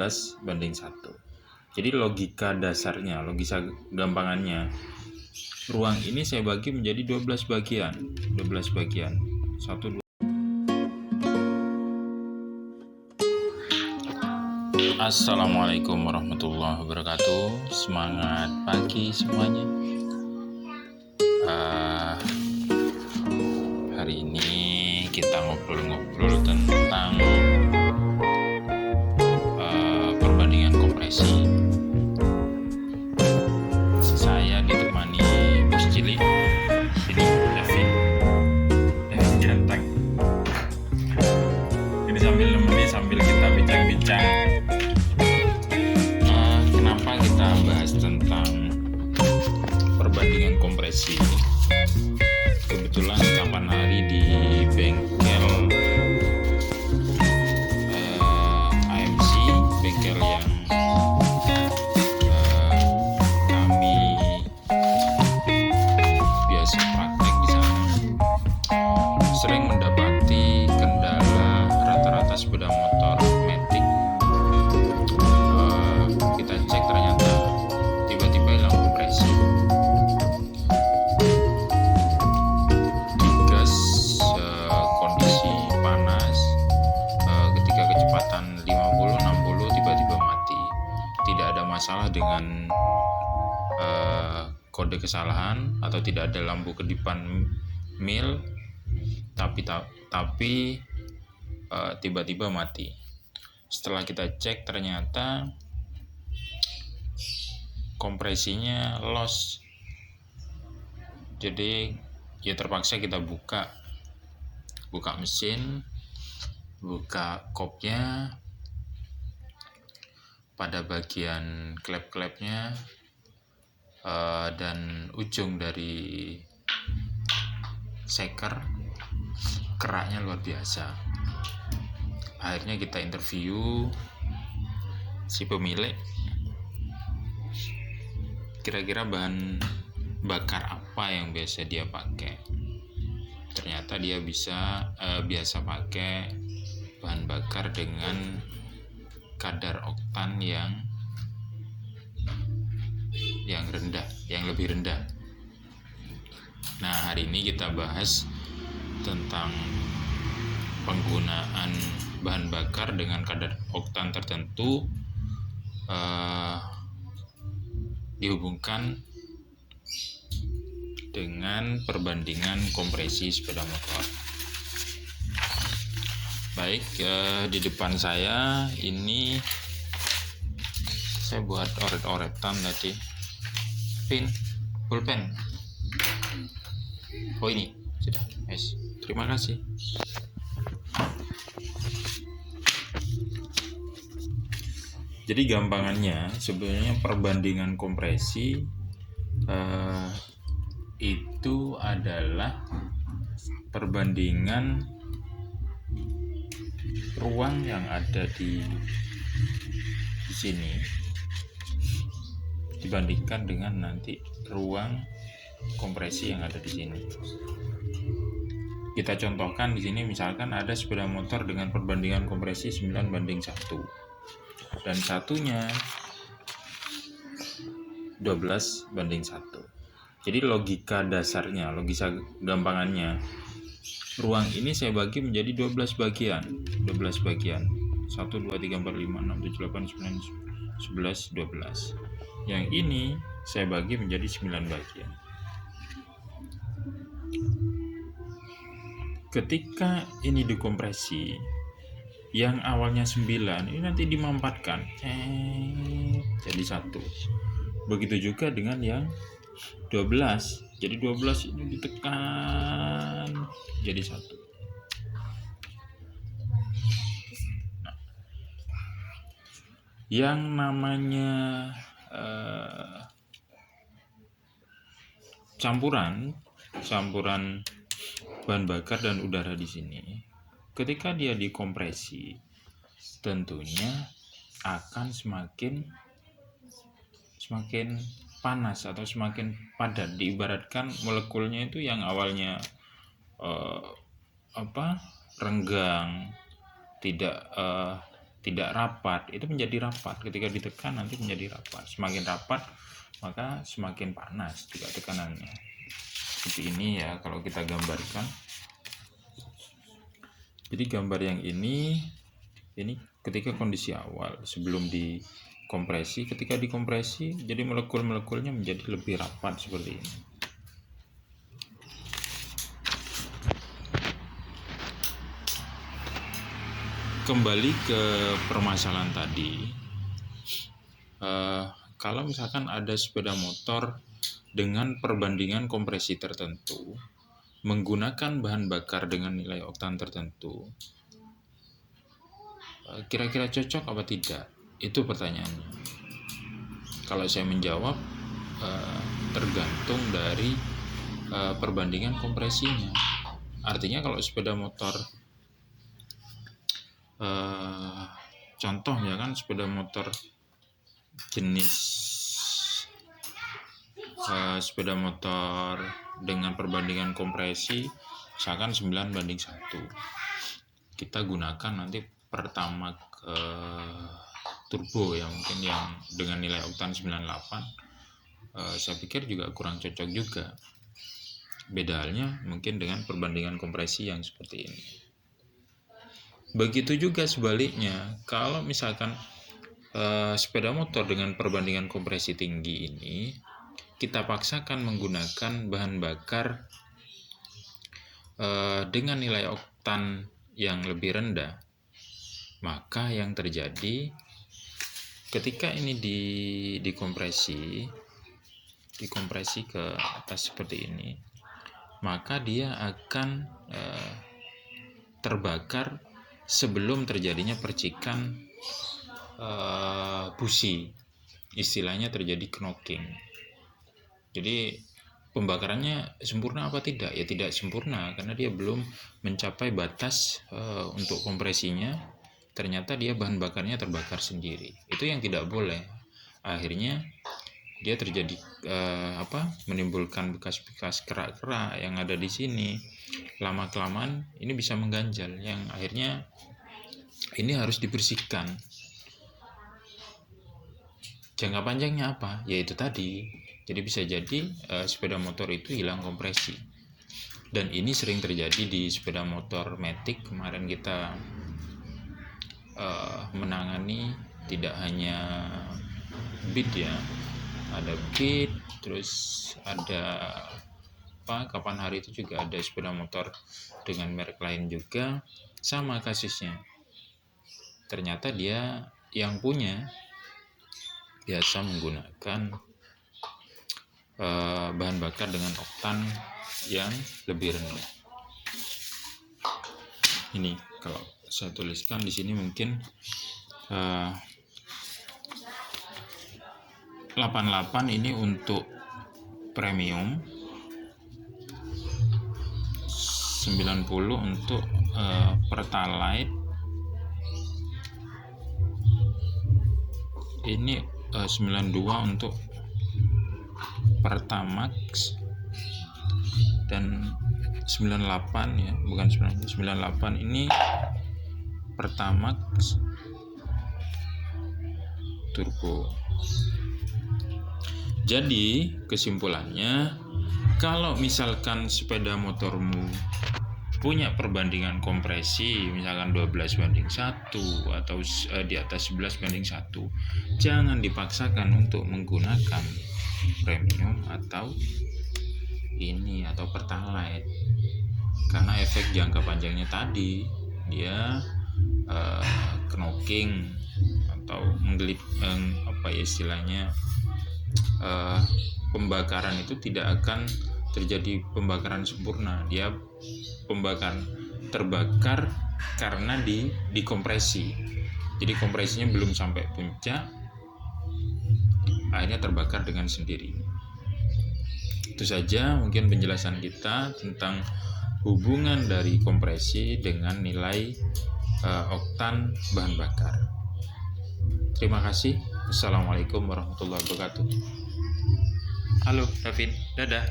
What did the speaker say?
12:1. Jadi logika dasarnya, logika gampangannya, ruang ini saya bagi menjadi 12 bagian. 12 bagian. 1, 2. Assalamualaikum warahmatullahi wabarakatuh. Semangat pagi semuanya. Hari ini kita ngobrol-ngobrol tentang perbandingan kompresi. Saya ditemani Bos Cili. Sini, Devin Janteng. Ini sambil kita bincang-bincang. Kenapa kita bahas tentang perbandingan kompresi? Kebetulan kapan hari di bengkel AMC, bengkel yang kami biasa praktek di sana, sering mendapati kendala rata-rata sepeda motor matic. Kita cek ternyata tiba-tiba hilang kompresi. Digas kondisi panas, ketika kecepatan 50-60 tiba-tiba mati. Tidak ada masalah dengan kode kesalahan atau tidak ada lampu kedipan mil, tapi tiba-tiba mati. Setelah kita cek ternyata kompresinya loss. Jadi ya terpaksa kita buka mesin, buka kopnya, pada bagian klep-klepnya dan ujung dari seker, keraknya luar biasa. Akhirnya kita interview si pemilik, kira-kira bahan bakar apa yang biasa dia pakai. Ternyata dia biasa pakai bahan bakar dengan kadar oktan yang rendah, yang lebih rendah. Nah, hari ini kita bahas tentang penggunaan bahan bakar dengan kadar oktan tertentu dihubungkan dengan perbandingan kompresi sepeda motor. Baik, di depan saya ini saya buat oret-oretan tadi. Pulpen. Oh, ini sudah. Yes. Terima kasih. Jadi gampangannya sebenarnya perbandingan kompresi itu adalah perbandingan ruang yang ada di sini dibandingkan dengan nanti ruang kompresi yang ada di sini. Kita contohkan di sini, misalkan ada sepeda motor dengan perbandingan kompresi 9:1 dan satunya 12:1. Jadi logika dasarnya, logika gampangannya, ruang ini saya bagi menjadi 12 bagian. 12 bagian. 1, 2, 3, 4, 5, 6, 7, 8, 9, 11, 12. Yang ini saya bagi menjadi 9 bagian. Ketika ini dikompresi, yang awalnya 9 ini nanti dimampatkan jadi 1. Begitu juga dengan yang 12. Jadi 12 ini ditekan jadi 1. Nah, yang namanya campuran bahan bakar dan udara di sini, ketika dia dikompresi tentunya akan semakin panas atau semakin padat. Diibaratkan molekulnya itu yang awalnya renggang, tidak tidak rapat, itu menjadi rapat. Ketika ditekan nanti menjadi rapat. Semakin rapat maka semakin panas juga tekanannya. Seperti ini ya kalau kita gambarkan. Jadi gambar yang ini ketika kondisi awal sebelum dikompresi. Ketika dikompresi jadi molekul-molekulnya menjadi lebih rapat seperti ini. Kembali ke permasalahan tadi, kalau misalkan ada sepeda motor dengan perbandingan kompresi tertentu menggunakan bahan bakar dengan nilai oktan tertentu, kira-kira cocok apa tidak? Itu pertanyaannya. Kalau saya menjawab, tergantung dari perbandingan kompresinya. Artinya kalau sepeda motor, contoh misalkan sepeda motor jenis sepeda motor dengan perbandingan kompresi misalkan 9:1, kita gunakan nanti Pertamax turbo ya, mungkin yang dengan nilai oktan 98, saya pikir juga kurang cocok juga. Bedanya mungkin dengan perbandingan kompresi yang seperti ini. Begitu juga sebaliknya, kalau misalkan sepeda motor dengan perbandingan kompresi tinggi ini kita paksakan menggunakan bahan bakar dengan nilai oktan yang lebih rendah, maka yang terjadi ketika ini dikompresi ke atas seperti ini, maka dia akan terbakar sebelum terjadinya percikan busi, istilahnya terjadi knocking. Jadi pembakarannya sempurna apa tidak? Ya tidak sempurna, karena dia belum mencapai batas untuk kompresinya. Ternyata dia bahan bakarnya terbakar sendiri. Itu yang tidak boleh. Akhirnya dia terjadi menimbulkan bekas-bekas kerak-kerak yang ada di sini. Lama-kelamaan ini bisa mengganjal, yang akhirnya ini harus dibersihkan. Jangka panjangnya apa? Yaitu tadi. Jadi bisa jadi sepeda motor itu hilang kompresi. Dan ini sering terjadi di sepeda motor Matic. Kemarin kita menangani tidak hanya Beat ya, ada Beat, terus ada kapan hari itu juga ada sepeda motor dengan merek lain juga, sama kasusnya. Ternyata dia yang punya biasa menggunakan bahan bakar dengan oktan yang lebih rendah. Ini kalau saya tuliskan di sini mungkin 88 ini untuk premium, 90 untuk Pertalite, ini 92 untuk Pertamax, dan 98 ya, bukan 98 ini Pertamax turbo. Jadi kesimpulannya, kalau misalkan sepeda motormu punya perbandingan kompresi misalkan 12:1 atau di atas 11:1, jangan dipaksakan untuk menggunakan premium atau Pertalite, karena efek jangka panjangnya tadi dia knocking atau menggelip, istilahnya pembakaran itu tidak akan terjadi pembakaran sempurna. Dia terbakar karena dikompresi. Jadi kompresinya belum sampai puncak, akhirnya terbakar dengan sendiri. Itu saja mungkin penjelasan kita tentang hubungan dari kompresi dengan nilai oktan bahan bakar. Terima kasih. Assalamualaikum warahmatullahi wabarakatuh. Halo Davin, dadah.